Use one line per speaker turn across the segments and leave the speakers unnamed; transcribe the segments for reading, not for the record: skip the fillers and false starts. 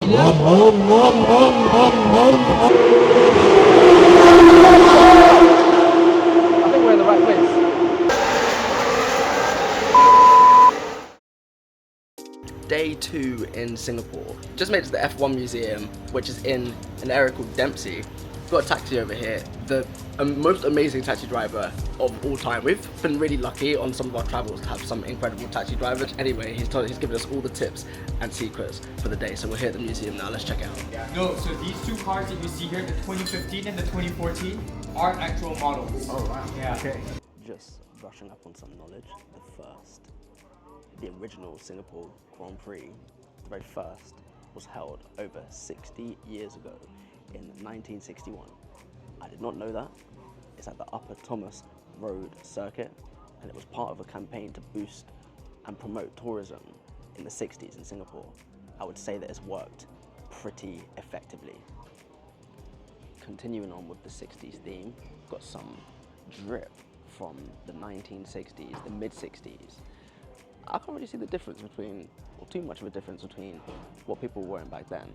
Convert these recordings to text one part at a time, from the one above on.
I think we're in the right place. Day 2 in Singapore. Just made it to the F1 museum, which is in an area called Dempsey. We've got a taxi over here, the most amazing taxi driver of all time. We've been really lucky on some of our travels to have some incredible taxi drivers. Anyway, he's given us all the tips and secrets for the day. So we're here at the museum now, let's check it out.
No, so these two cars that you see here, the 2015 and the 2014, are actual models.
Oh wow,
Yeah.
okay. Just brushing up on some knowledge. The original Singapore Grand Prix, the very first, was held over 60 years ago in 1961. I did not know that. It's at the Upper Thomas Road circuit, and it was part of a campaign to boost and promote tourism in the 60s in Singapore. I would say that it's worked pretty effectively. Continuing on with the 60s theme, got some drip from the 1960s, the mid-60s. I can't really see the difference between, or too much of a difference between what people were wearing back then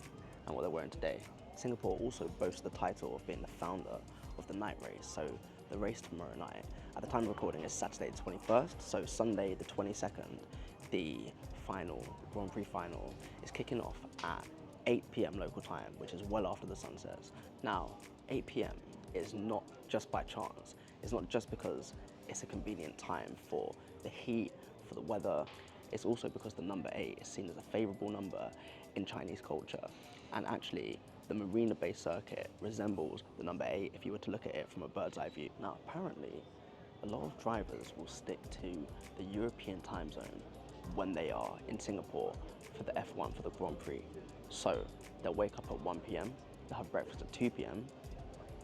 and what they're wearing today. Singapore also boasts the title of being the founder of the night race, so the race tomorrow night, at the time of recording, is Saturday the 21st, so Sunday the 22nd, the final, Grand Prix final, is kicking off at 8 p.m. local time, which is well after the sun sets. Now, 8 p.m. is not just by chance. It's not just because it's a convenient time for the heat, for the weather. It's also because the number 8 is seen as a favorable number in Chinese culture. And actually, the Marina Bay circuit resembles the number 8 if you were to look at it from a bird's eye view. Now, apparently, a lot of drivers will stick to the European time zone when they are in Singapore for the F1, for the Grand Prix. So they'll wake up at 1 p.m, they'll have breakfast at 2 p.m,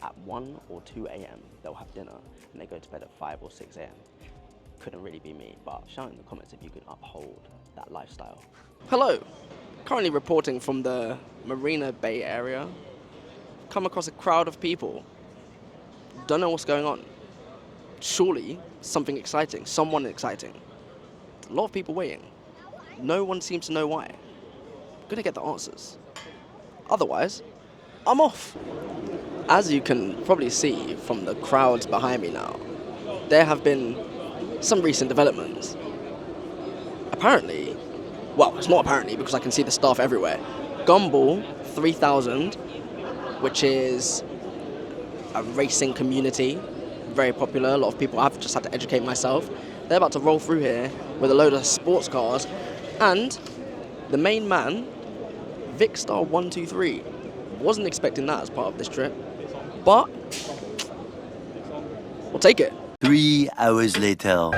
at 1 or 2 a.m, they'll have dinner, and they go to bed at 5 or 6 a.m. Couldn't really be me, but shout in the comments if you can uphold that lifestyle. Hello, currently reporting from the Marina Bay area. Come across a crowd of people. Don't know what's going on. Surely something exciting, someone exciting. A lot of people waiting. No one seems to know why. Gonna get the answers. Otherwise, I'm off. As you can probably see from the crowds behind me now, there have been some recent developments. Apparently, well, it's not apparently because I can see the staff everywhere. Gumball 3000, which is a racing community, very popular, a lot of people, I've just had to educate myself. They're about to roll through here with a load of sports cars, and the main man, Vicstar 123. Wasn't expecting that as part of this trip, but we'll take it.
3 hours later.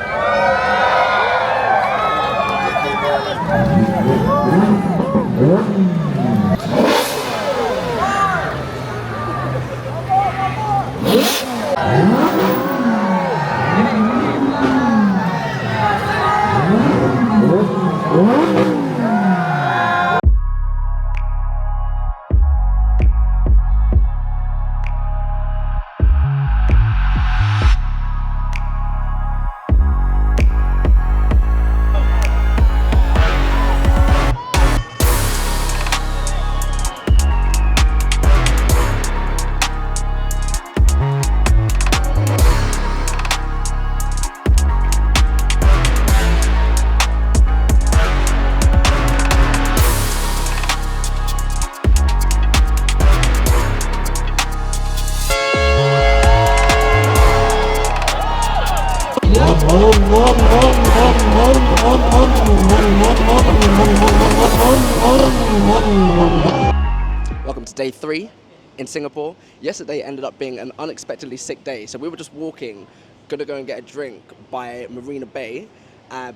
Welcome to day 3 in Singapore. Yesterday ended up being an unexpectedly sick day, so we were just walking, gonna go and get a drink by Marina Bay,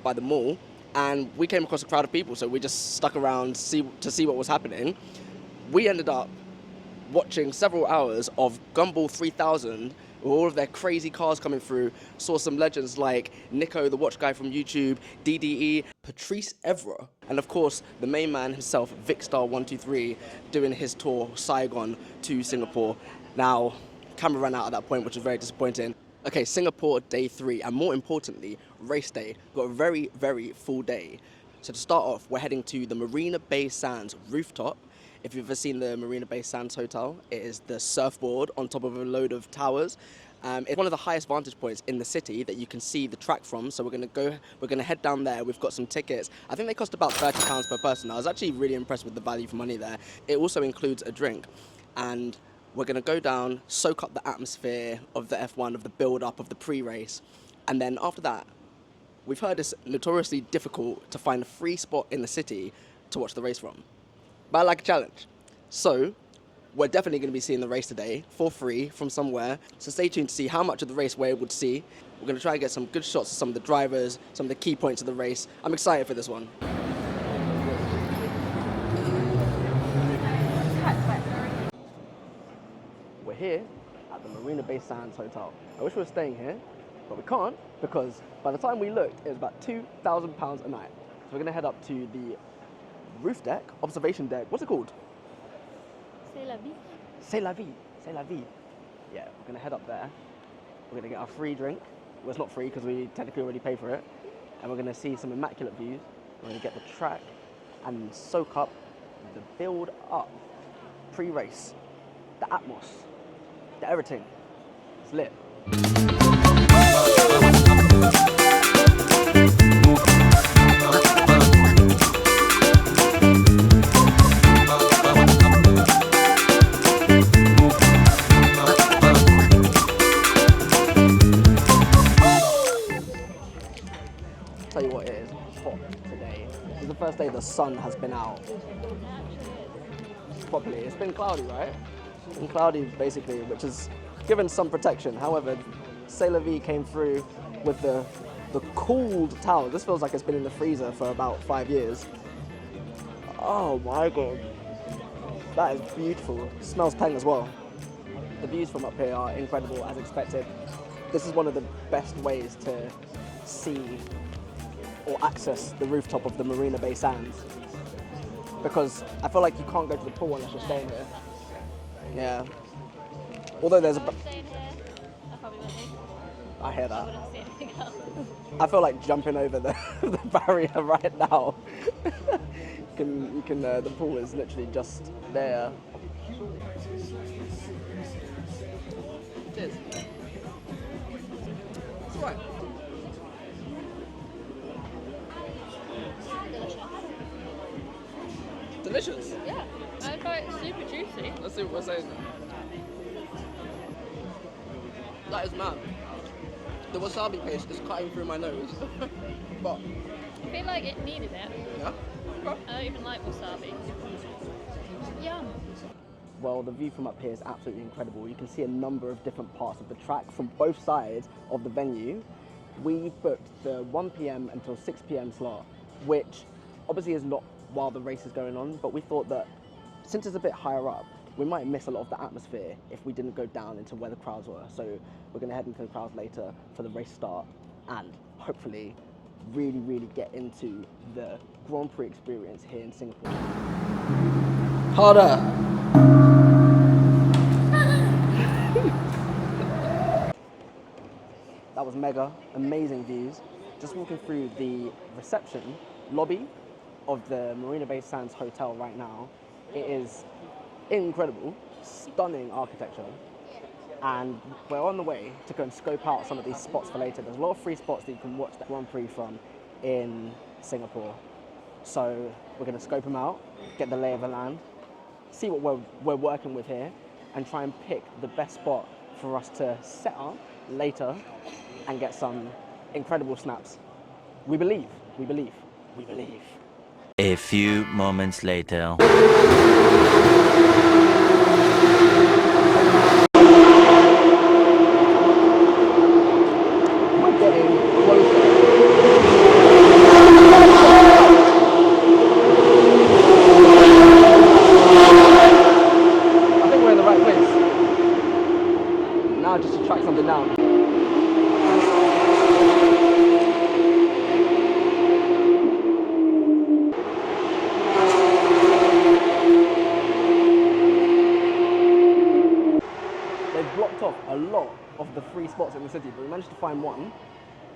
by the mall, and we came across a crowd of people, so we just stuck around to see what was happening. We ended up watching several hours of Gumball 3000 with all of their crazy cars coming through. Saw some legends like Nico, the watch guy from YouTube, DDE, Patrice, Evra, and of course the main man himself, Vicstar 123, doing his tour Saigon to Singapore. Now, camera ran out at that point, which was very disappointing. Okay, Singapore day 3, and more importantly, race day. Got a very, very full day. So to start off, we're heading to the Marina Bay Sands rooftop If you've ever seen the Marina Bay Sands Hotel, it is the surfboard on top of a load of towers. It's one of the highest vantage points in the city that you can see the track from. So we're gonna head down there. We've got some tickets. I think they cost about £30 per person. I was actually really impressed with the value for money there. It also includes a drink, and we're gonna go down, soak up the atmosphere of the F1, of the build-up, of the pre-race, and then after that, we've heard it's notoriously difficult to find a free spot in the city to watch the race from. But I like a challenge. So we're definitely going to be seeing the race today for free from somewhere. So stay tuned to see how much of the race we're able to see. We're going to try and get some good shots of some of the drivers, some of the key points of the race. I'm excited for this one. We're here at the Marina Bay Sands Hotel. I wish we were staying here, but we can't because by the time we looked, it was about £2,000 a night. So we're going to head up to the roof deck, observation deck. What's it called?
C'est la vie.
C'est la vie. C'est la vie. Yeah, we're going to head up there. We're going to get our free drink. Well, it's not free because we technically already paid for it. And we're going to see some immaculate views. We're going to get the track and soak up the build-up pre-race, the atmos, the everything. It's lit. Tell you what, it is hot today. This is the first day the sun has been out properly. It's been cloudy, right? It's been cloudy basically, which has given some protection. However, C'est la vie came through with the cooled towel. This feels like it's been in the freezer for about 5 years. Oh my god, that is beautiful. It smells peng as well. The views from up here are incredible as expected. This is one of the best ways to see or access the rooftop of the Marina Bay Sands, because I feel like you can't go to the pool unless you're staying here. Yeah. Although there's a...
Staying here, I probably wouldn't leave.
I hear
I
that.
wouldn't see anything else.
I feel like jumping over the barrier right now. you can the pool is literally just there. Cheers. It's alright. Delicious.
Yeah, I thought it was super juicy.
Let's see what we're saying. That is mad. The wasabi paste is cutting through my nose. But
I feel like it needed it.
yeah.
I don't even like wasabi. Yum.
Well, the view from up here is absolutely incredible. You can see a number of different parts of the track from both sides of the venue. We booked the 1 p.m. until 6 p.m. slot, which obviously is not while the race is going on, but we thought that since it's a bit higher up, we might miss a lot of the atmosphere if we didn't go down into where the crowds were. So we're going to head into the crowds later for the race start and hopefully really get into the Grand Prix experience here in Singapore. Harder! That was mega, amazing views. Just walking through the reception lobby of the Marina Bay Sands Hotel right now. It is incredible, stunning architecture, and we're on the way to go and scope out some of these spots for later. There's a lot of free spots that you can watch the Grand Prix from in Singapore. So we're going to scope them out, get the lay of the land, see what we're working with here, and try and pick the best spot for us to set up later and get some incredible snaps. We believe, we believe, we believe.
A few moments later.
We're getting closer. I think we're in the right place. Now just to track something down. Blocked off a lot of the free spots in the city, but we managed to find one.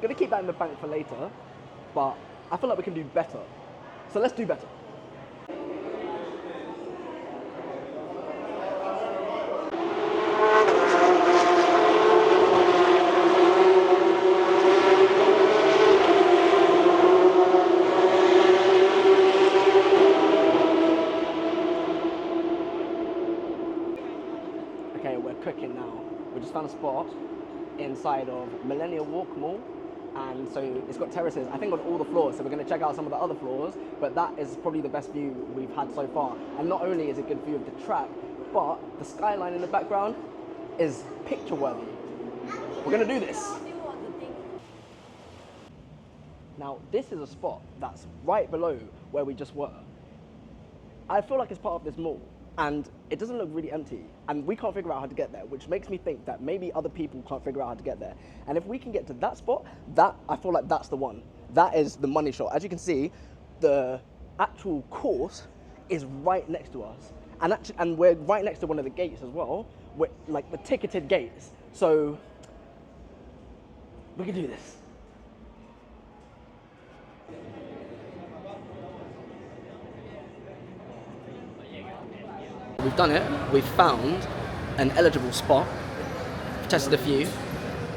Gonna keep that in the bank for later, but I feel like we can do better. So let's do better. Okay, we're cooking now. We just found a spot inside of Millennial Walk Mall. And so it's got terraces, I think, on all the floors. So we're going to check out some of the other floors, but that is probably the best view we've had so far. And not only is it a good view of the track, but the skyline in the background is picture worthy. We're going to do this. Now, this is a spot that's right below where we just were. I feel like it's part of this mall, and it doesn't look really empty, and we can't figure out how to get there, which makes me think that maybe other people can't figure out how to get there. And if we can get to that spot, I feel like that's the one. That is the money shot. As you can see, the actual course is right next to us, and we're right next to one of the gates as well, like the ticketed gates. So we can do this. We've done it. We've found an eligible spot. Tested a few.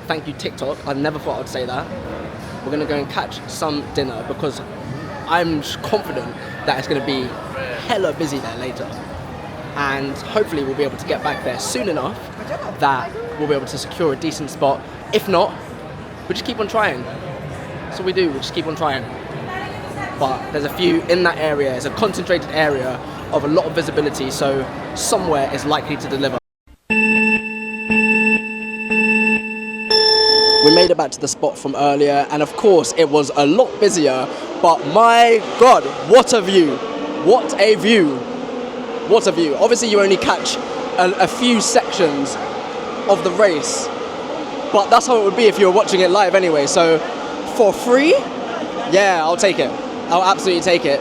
Thank you, TikTok. I never thought I'd say that. We're gonna go and catch some dinner because I'm confident that it's gonna be hella busy there later. And hopefully we'll be able to get back there soon enough that we'll be able to secure a decent spot. If not, we just keep on trying. That's what we do, we just keep on trying. But there's a few in that area. It's a concentrated area of a lot of visibility, so somewhere is likely to deliver. We made it back to the spot from earlier, and of course it was a lot busier, but my God, what a view! What a view! What a view. Obviously you only catch a few sections of the race, but that's how it would be if you were watching it live anyway, so for free? Yeah, I'll take it. I'll absolutely take it.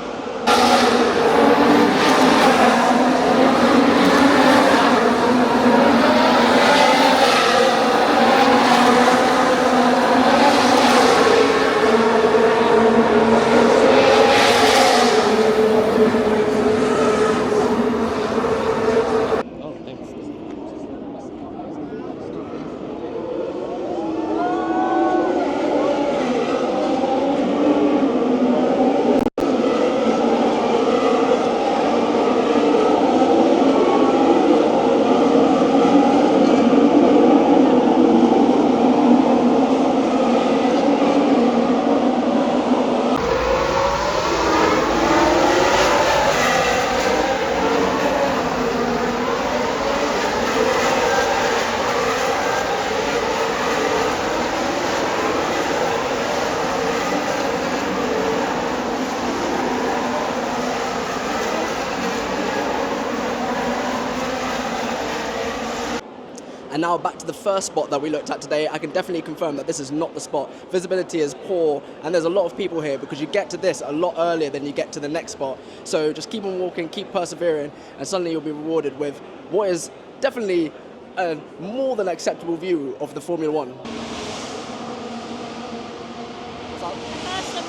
And now back to the first spot that we looked at today. I can definitely confirm that this is not the spot. Visibility is poor, and there's a lot of people here because you get to this a lot earlier than you get to the next spot. So just keep on walking, keep persevering, and suddenly you'll be rewarded with what is definitely a more than acceptable view of the Formula One.
Person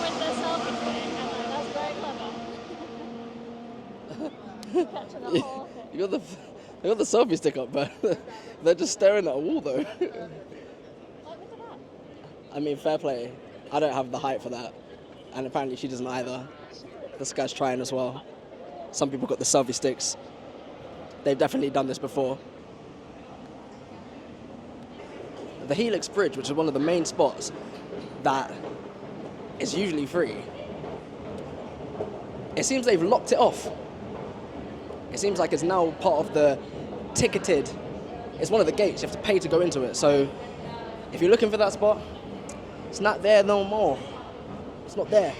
with their selfie stick, that's very clever. Catching the whole thing.
You got the selfie stick up, but they're just staring at a wall though.
Like, look at that.
I mean, fair play. I don't have the height for that, and apparently she doesn't either. This guy's trying as well. Some people got the selfie sticks. They've definitely done this before. The Helix Bridge, which is one of the main spots that is usually free, it seems they've locked it off. It seems like it's now part of the ticketed, it's one of the gates, you have to pay to go into it. So if you're looking for that spot, it's not there no more. It's not there.